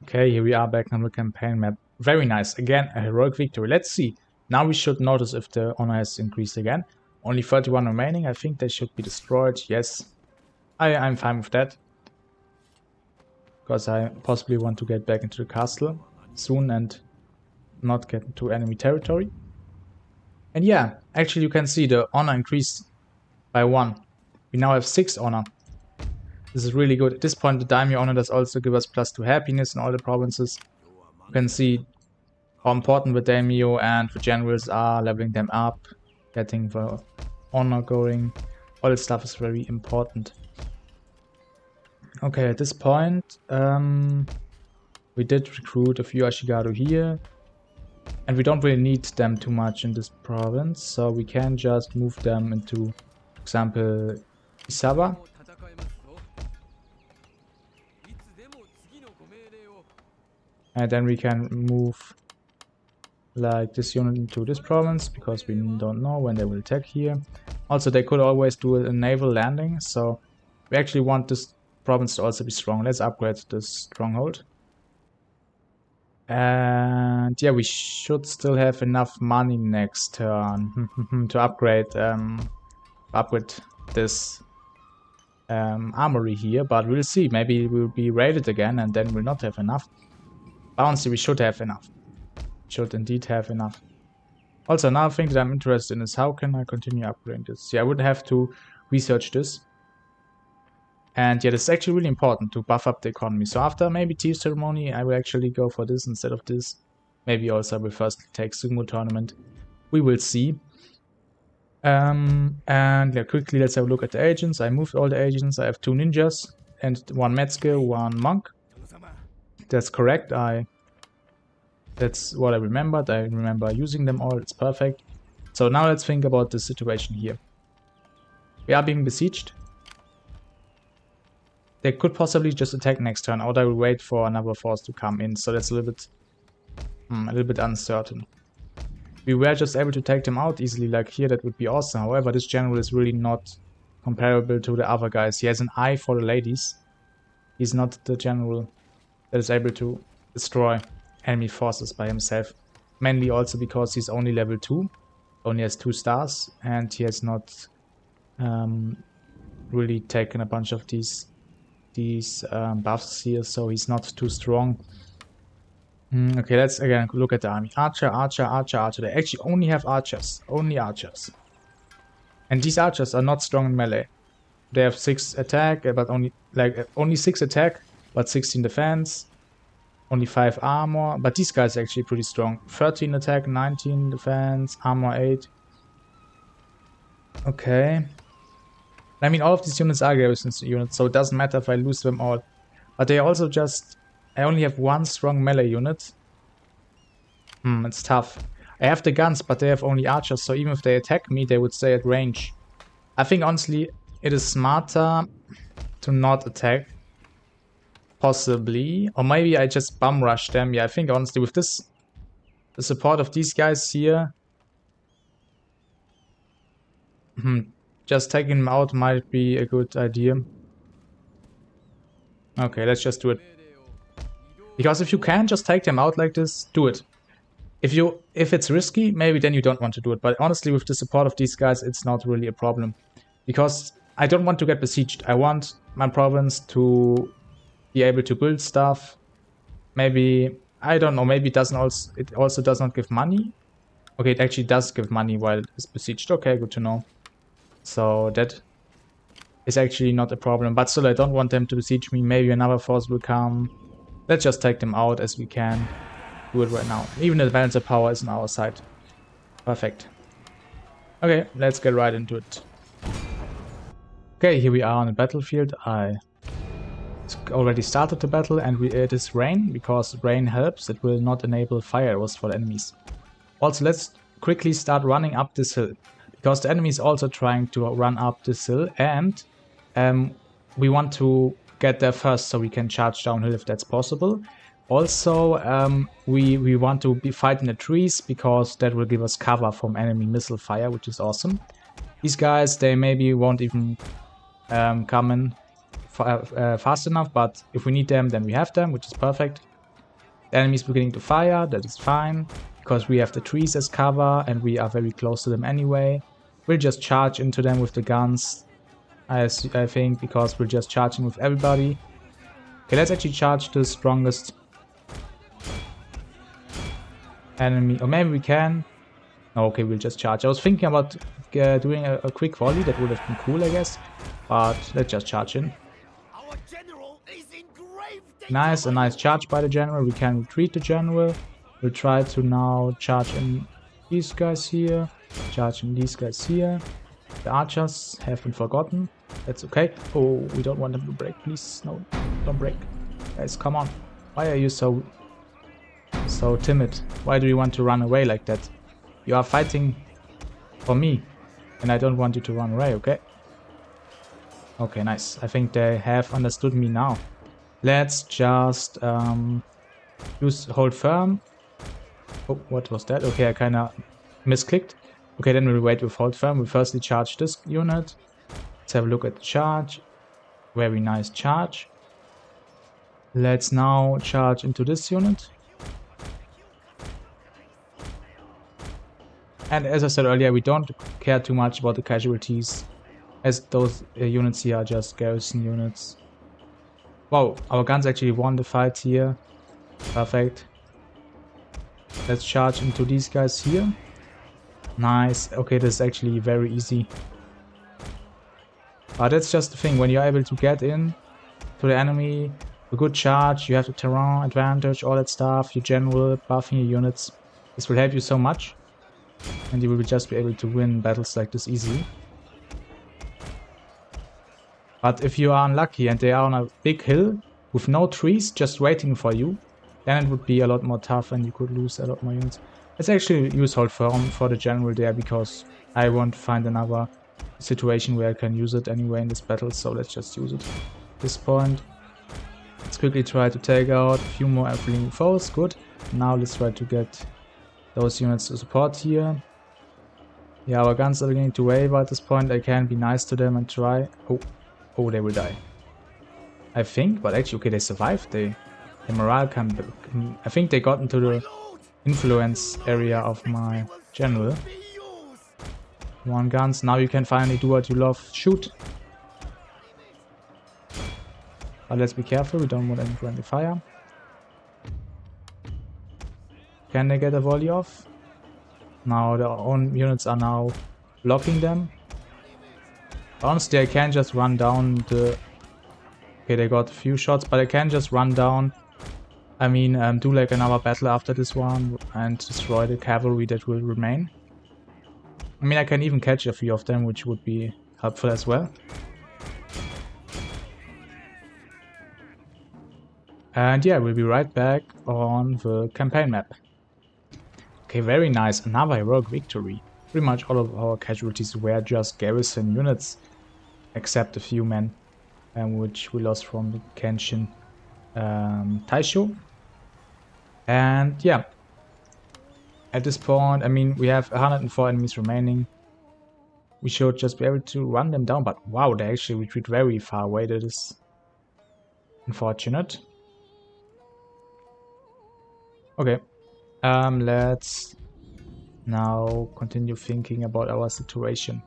Okay, here we are back on the campaign map. Very nice. Again, a heroic victory. Let's see. Now we should notice if the honor has increased again. Only 31 remaining. I think they should be destroyed. Yes. I'm fine with that. Because I possibly want to get back into the castle soon and not get into enemy territory. And yeah, actually you can see the honor increased by 1. We now have 6 honor. This is really good. At this point the daimyo honor does also give us +2 happiness in all the provinces. You can see how important the daimyo and the generals are, leveling them up, getting the honor going. All this stuff is very important. Okay, at this point we did recruit a few Ashigaru here. And we don't really need them too much in this province, so we can just move them into example, Isaba. And then we can move like this unit into this province, because we don't know when they will attack here. Also, they could always do a naval landing, so we actually want this province to also be strong. Let's upgrade this stronghold. And yeah, we should still have enough money next turn to upgrade this armory here, but we'll see. Maybe we'll be raided again and then we'll not have enough. Honestly, we should have enough. Should indeed have enough. Also, another thing that I'm interested in is how can I continue upgrading this? Yeah, I would have to research this. And yeah, this is actually really important to buff up the economy. So after maybe Tea Ceremony, I will actually go for this instead of this. Maybe also I will first take Sumo Tournament. We will see. And yeah, quickly let's have a look at the agents. I moved all the agents. I have 2 ninjas and 1 Metzger, 1 monk. That's correct. That's what I remembered. I remember using them all. It's perfect. So now let's think about the situation here. We are being besieged. They could possibly just attack next turn, or they will wait for another force to come in. So that's a little bit uncertain. We were just able to take them out easily, like here. That would be awesome. However, this general is really not comparable to the other guys. He has an eye for the ladies. He's not the general that is able to destroy enemy forces by himself. Mainly also because he's only level 2, only has 2 stars, and he has not really taken a bunch of these buffs here, so he's not too strong. Okay, let's again look at the army. Archer, archer, archer, archer. They actually only have archers. Only archers. And these archers are not strong in melee. They have 6 attack, but only 6 attack, but 16 defense. Only 5 armor. But these guys are actually pretty strong. 13 attack, 19 defense, armor 8. Okay. I mean, all of these units are garrison units, so it doesn't matter if I lose them all. But they also just... I only have 1 strong melee unit. It's tough. I have the guns, but they have only archers, so even if they attack me, they would stay at range. I think, honestly, it is smarter to not attack. Possibly. Or maybe I just bum rush them. Yeah, I think, honestly, with this... the support of these guys here... just taking them out might be a good idea. Okay, let's just do it. Because if you can just take them out like this, do it. If it's risky, maybe then you don't want to do it. But honestly, with the support of these guys, it's not really a problem. Because I don't want to get besieged. I want my province to be able to build stuff. Maybe, I don't know, maybe it also does not give money. Okay, it actually does give money while it's besieged. Okay, good to know. So that is actually not a problem. But still, I don't want them to besiege me. Maybe another force will come. Let's just take them out as we can. Do it right now. Even the balance of power is on our side. Perfect. Okay, let's get right into it. Okay, here we are on the battlefield. I already started the battle, and it is rain. Because rain helps, it will not enable fire arrows for the enemies. Also, let's quickly start running up this hill. Because the enemy is also trying to run up this hill, and we want to get there first so we can charge downhill if that's possible. Also, we want to fight in the trees because that will give us cover from enemy missile fire, which is awesome. These guys, they maybe won't even come in fast enough, but if we need them, then we have them, which is perfect. The enemy is beginning to fire, that is fine, because we have the trees as cover and we are very close to them anyway. We'll just charge into them with the guns, I think, because we're just charging with everybody. Okay, let's actually charge the strongest enemy, or maybe we can. No, okay, we'll just charge. I was thinking about doing a quick volley, that would have been cool, I guess. But let's just charge in. Nice, a nice charge by the general. We can retreat the general. We'll try to now charge in these guys here. Charge in these guys here. The archers have been forgotten. That's okay. Oh, we don't want them to break, please. No, don't break. Guys, come on. Why are you so timid? Why do you want to run away like that? You are fighting for me, and I don't want you to run away, okay? Okay, nice. I think they have understood me now. Let's just use hold firm. Oh, what was that? Okay, I kind of misclicked. Okay, then we'll wait with hold firm. We firstly charge this unit. Let's have a look at the charge. Very nice charge. Let's now charge into this unit. And as I said earlier, we don't care too much about the casualties, as those units here are just garrison units. Wow, our guns actually won the fight here. Perfect. Let's charge into these guys here. Nice. Okay, this is actually very easy. But that's just the thing, when you're able to get in to the enemy, a good charge, you have the terrain advantage, all that stuff, your general, buffing your units. This will help you so much. And you will just be able to win battles like this easily. But if you are unlucky and they are on a big hill with no trees just waiting for you, then it would be a lot more tough and you could lose a lot more units. Let's actually use hold firm for the general there, because I want to find another situation where I can use it anyway in this battle, so let's just use it at this point. Let's quickly try to take out a few more fleeing foes. Good. Now let's try to get those units to support here. Yeah, our guns are beginning to waver at this point. I can be nice to them and try. Oh, they will die, I think. But actually, okay, they survived. The morale can. I think they got into the influence area of my general. One guns. Now you can finally do what you love. Shoot. But let's be careful. We don't want any friendly fire. Can they get a volley off? Now their own units are now blocking them. Honestly, I can just run down the... Okay, they got a few shots, but I can just run down. I mean, do like another battle after this one and destroy the cavalry that will remain. I mean, I can even catch a few of them, which would be helpful as well. And yeah, we'll be right back on the campaign map. Okay, very nice. Another heroic victory. Pretty much all of our casualties were just garrison units, except a few men, which we lost from the Kenshin Taisho. And yeah, at this point, I mean, we have 104 enemies remaining. We should just be able to run them down, but wow, they actually retreat very far away. That is unfortunate. Okay. Let's now continue thinking about our situation.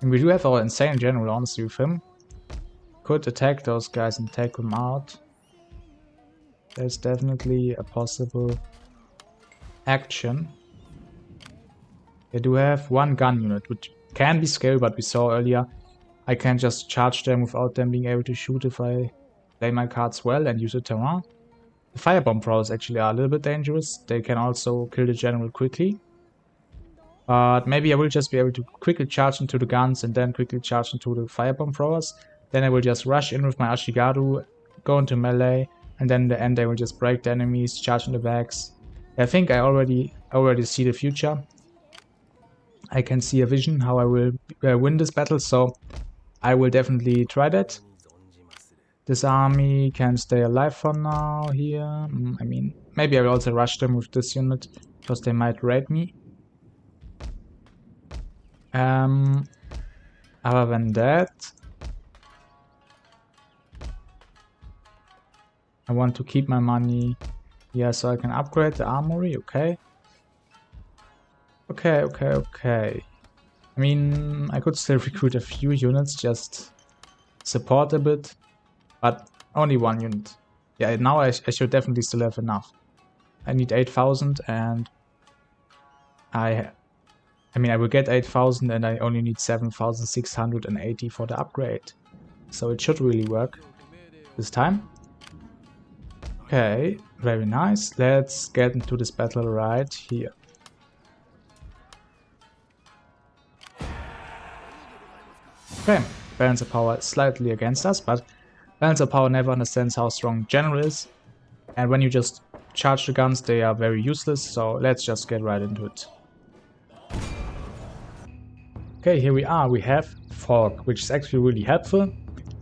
And we do have our insane general, honestly, with him. Could attack those guys and take them out. There's definitely a possible action. They do have one gun unit, which can be scary, but we saw earlier I can just charge them without them being able to shoot if I play my cards well and use the terrain. The firebomb throwers actually are a little bit dangerous. They can also kill the general quickly. But maybe I will just be able to quickly charge into the guns and then quickly charge into the firebomb throwers. Then I will just rush in with my Ashigaru, go into melee, and then in the end I will just break the enemies, charge in the backs. I think I already see the future. I can see a vision how I will win this battle, so I will definitely try that. This army can stay alive for now here. I mean, maybe I will also rush them with this unit, because they might raid me. Other than that, I want to keep my money here so I can upgrade the armory. Okay. Okay. I mean, I could still recruit a few units, just support a bit, but only one unit. Yeah, now I should definitely still have enough. I need 8,000 and I mean, I will get 8,000 and I only need 7,680 for the upgrade. So it should really work this time. Okay, very nice. Let's get into this battle right here. Okay, balance of power is slightly against us, but balance of power never understands how strong general is. And when you just charge the guns, they are very useless, so let's just get right into it. Okay, here we are. We have fog, which is actually really helpful,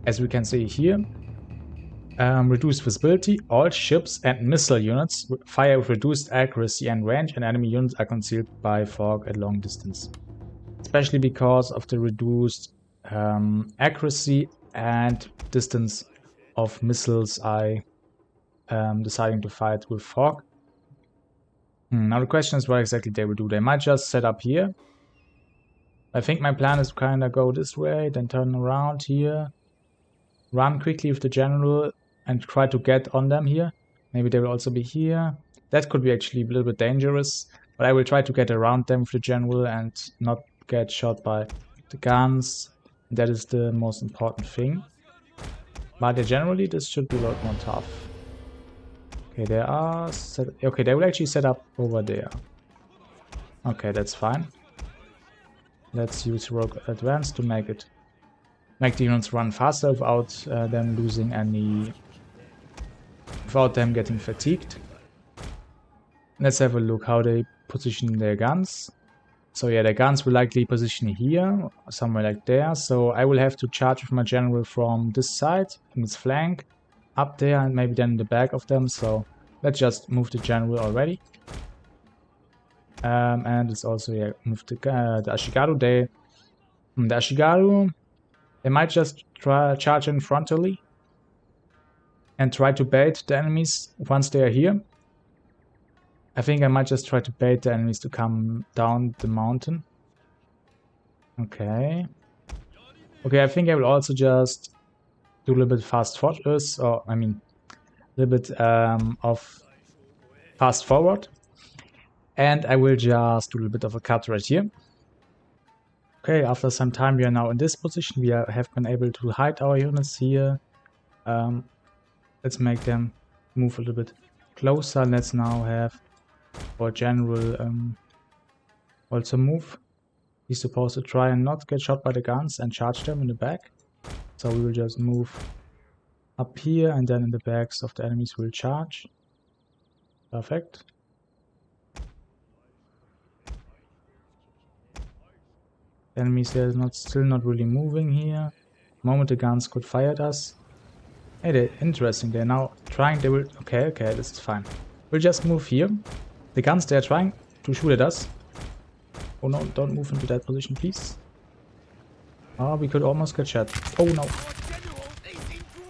as we can see here. Reduced visibility. All ships and missile units fire with reduced accuracy and range, and enemy units are concealed by fog at long distance. Especially because of the reduced accuracy and distance of missiles I deciding to fight with fog. Now the question is what exactly they will do. They might just set up here. I think my plan is to kind of go this way, then turn around here, run quickly with the general and try to get on them here. Maybe they will also be here. That could be actually a little bit dangerous, but I will try to get around them with the general and not get shot by the guns. That is the most important thing. But generally this should be a lot more tough. Okay, they are set. Okay, they will actually set up over there. Okay, that's fine. Let's use Rogue Advance to make the units run faster without them losing any, without them getting fatigued. Let's have a look how they position their guns. So yeah, their guns will likely position here, somewhere like there. So I will have to charge with my general from this side, from its flank, up there, and maybe then in the back of them. So let's just move the general already. And it's also, yeah, move the Ashigaru. The Ashigaru, they might just try charge in frontally and try to bait the enemies once they are here. I think I might just try to bait the enemies to come down the mountain. Okay. Okay, I think I will also just do a little bit fast fortress, or I mean, a little bit of fast forward. And I will just do a little bit of a cut right here. Okay, after some time we are now in this position. We have been able to hide our units here. Let's make them move a little bit closer. Let's now have our general also move. He's supposed to try and not get shot by the guns and charge them in the back. So we will just move up here, and then in the backs of the enemies we'll charge. Perfect. Enemies are still not really moving here. The moment the guns could fire at us. Hey, they're interesting. They're now trying. They will. Okay, this is fine. We'll just move here. The guns, they're trying to shoot at us. Oh no! Don't move into that position, please. Oh, we could almost get shot. Oh no!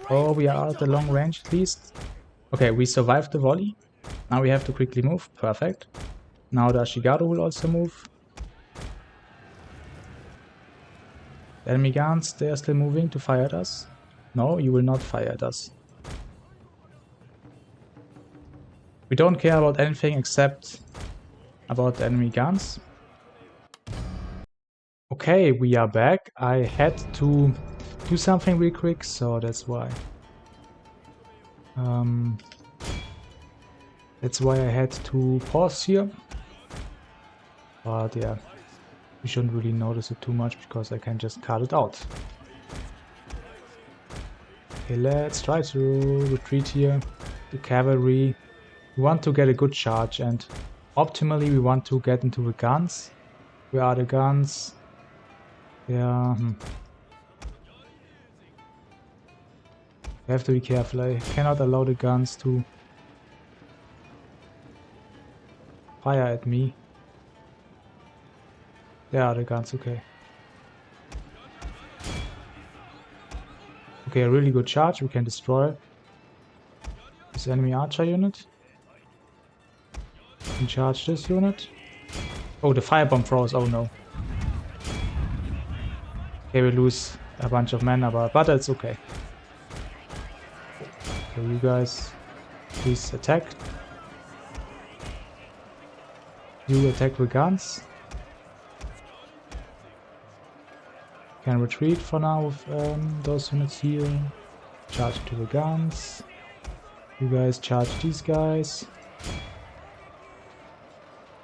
Oh, we are at the long range at least. Okay, we survived the volley. Now we have to quickly move. Perfect. Now the Ashigaru will also move. The enemy guns, they are still moving to fire at us. No, you will not fire at us. We don't care about anything except about the enemy guns. Okay, we are back. I had to do something real quick, so that's why. That's why I had to pause here. But yeah. You shouldn't really notice it too much because I can just cut it out. Okay, let's try to retreat here. The cavalry. We want to get a good charge, and optimally we want to get into the guns. Where are the guns? Yeah. I have to be careful. I cannot allow the guns to fire at me. There are the guns, okay. Okay, a really good charge. We can destroy this enemy archer unit. We can charge this unit. Oh, the firebomb throws. Oh no. Okay, we lose a bunch of men, but it's okay. Okay, you guys, please attack. You attack with guns. Can retreat for now with those units here. Charge to the guns. You guys charge these guys.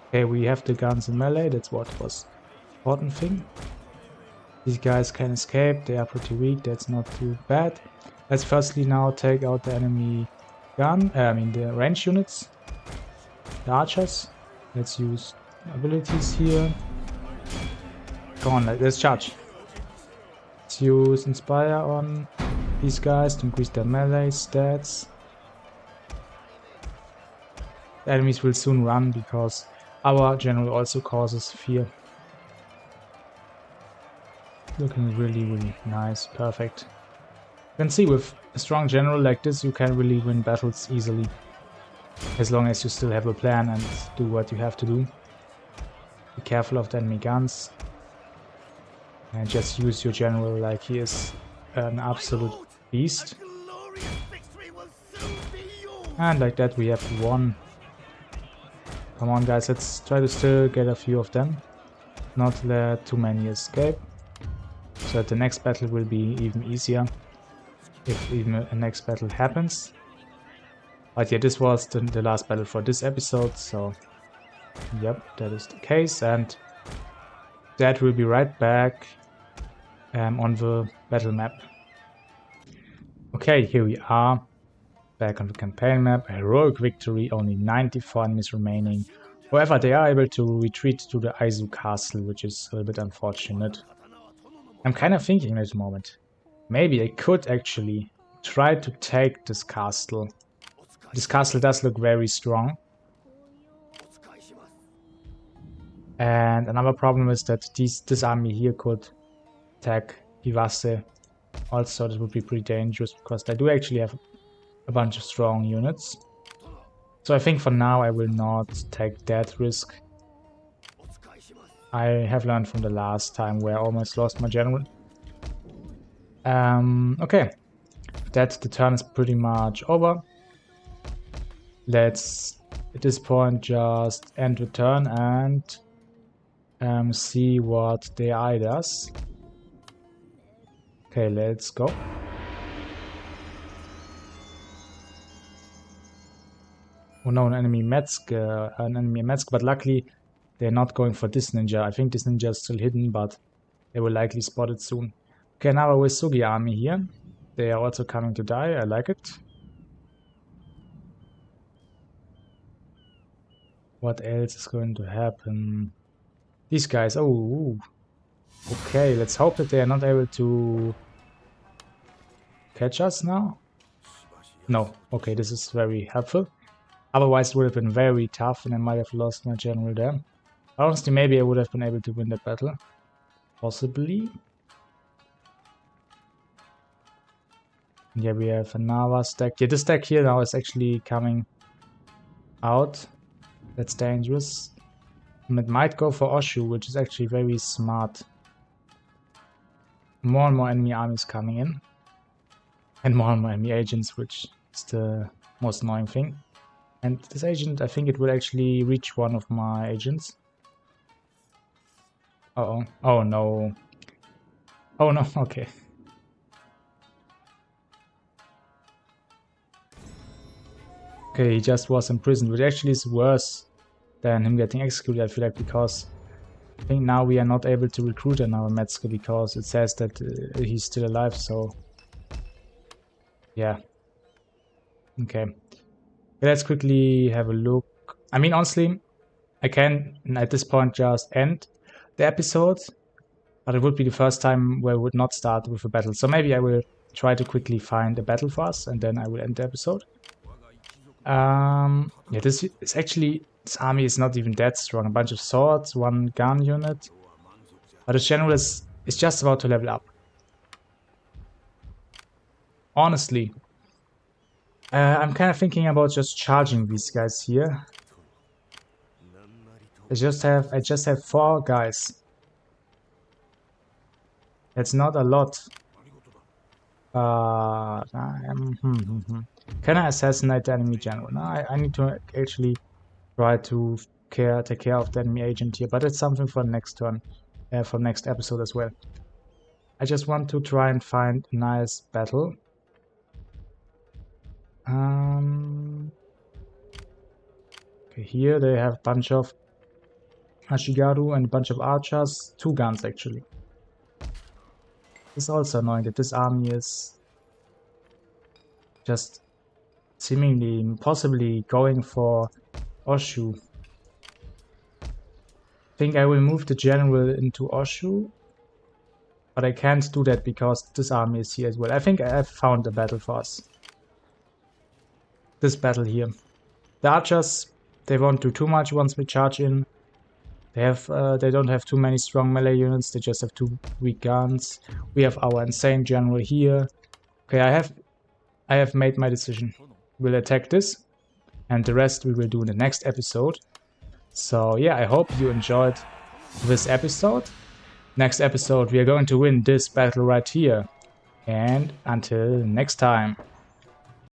Okay, we have the guns in melee. That's what was important thing. These guys can escape. They are pretty weak. That's not too bad. Let's firstly now take out the enemy gun. The range units. The archers. Let's use abilities here. Come on, let's charge. Let's use Inspire on these guys to increase their melee stats. The enemies will soon run because our general also causes fear. Looking really, really nice. Perfect. You can see with a strong general like this, you can really win battles easily. As long as you still have a plan and do what you have to do. Be careful of the enemy guns. And just use your general like he is an absolute beast. And like that we have won. Come on guys, let's try to still get a few of them. Not let too many escape. So that the next battle will be even easier. If even a next battle happens. But yeah, this was the last battle for this episode, so yep, that is the case, and that will be right back on the battle map. Okay, here we are, back on the campaign map, a heroic victory, only 94 enemies remaining. However, they are able to retreat to the Aizu castle, which is a little bit unfortunate. I'm kind of thinking at the moment, maybe I could actually try to take this castle. This castle does look very strong. And another problem is that this army here could attack Iwase. Also, this would be pretty dangerous because they do actually have a bunch of strong units. So I think for now I will not take that risk. I have learned from the last time where I almost lost my general. Okay, the turn is pretty much over. Let's, at this point, just end the turn and see what the AI does. Okay, let's go. Oh no, an enemy Metzger, but luckily they're not going for this ninja. I think this ninja is still hidden, but they will likely spot it soon. Okay, now our Sugi army here. They are also coming to die, I like it. What else is going to happen? These guys, oh, okay, let's hope that they are not able to catch us now. No, okay, this is very helpful. Otherwise it would have been very tough and I might have lost my general there. Honestly, maybe I would have been able to win that battle. Possibly. Yeah, we have another stack. Yeah, this stack here now is actually coming out. That's dangerous. And it might go for Oshu, which is actually very smart. More and more enemy armies coming in. And more enemy agents, which is the most annoying thing. And this agent, I think it will actually reach one of my agents. Uh-oh. Oh no. Oh no, okay. Okay, he just was imprisoned, which actually is worse than him getting executed, I feel like, because I think now we are not able to recruit another Metzger because it says that he's still alive, so yeah. Okay. Let's quickly have a look. I mean, honestly, I can at this point just end the episode, but it would be the first time where I would not start with a battle. So maybe I will try to quickly find a battle for us and then I will end the episode. Yeah, this army is not even that strong. A bunch of swords, one gun unit. But the general is just about to level up. Honestly, I'm kind of thinking about just charging these guys here. I just have 4 guys. That's not a lot. Can I assassinate the enemy general? No, I need to actually try to take care of the enemy agent here, but it's something for next turn, for next episode as well. I just want to try and find a nice battle. Okay, here they have a bunch of Hashigaru and a bunch of archers, 2 guns actually. It's also annoying that this army is just seemingly possibly going for Oshu. think I will move the general into Oshu. But I can't do that because this army is here as well. I think I have found a battle for us. This battle here. The archers, they won't do too much once we charge in. They don't have too many strong melee units, they just have 2 weak guns. We have our insane general here. Okay, I have made my decision. We'll attack this, and the rest we will do in the next episode. So yeah, I hope you enjoyed this episode. Next episode we are going to win this battle right here. And until next time.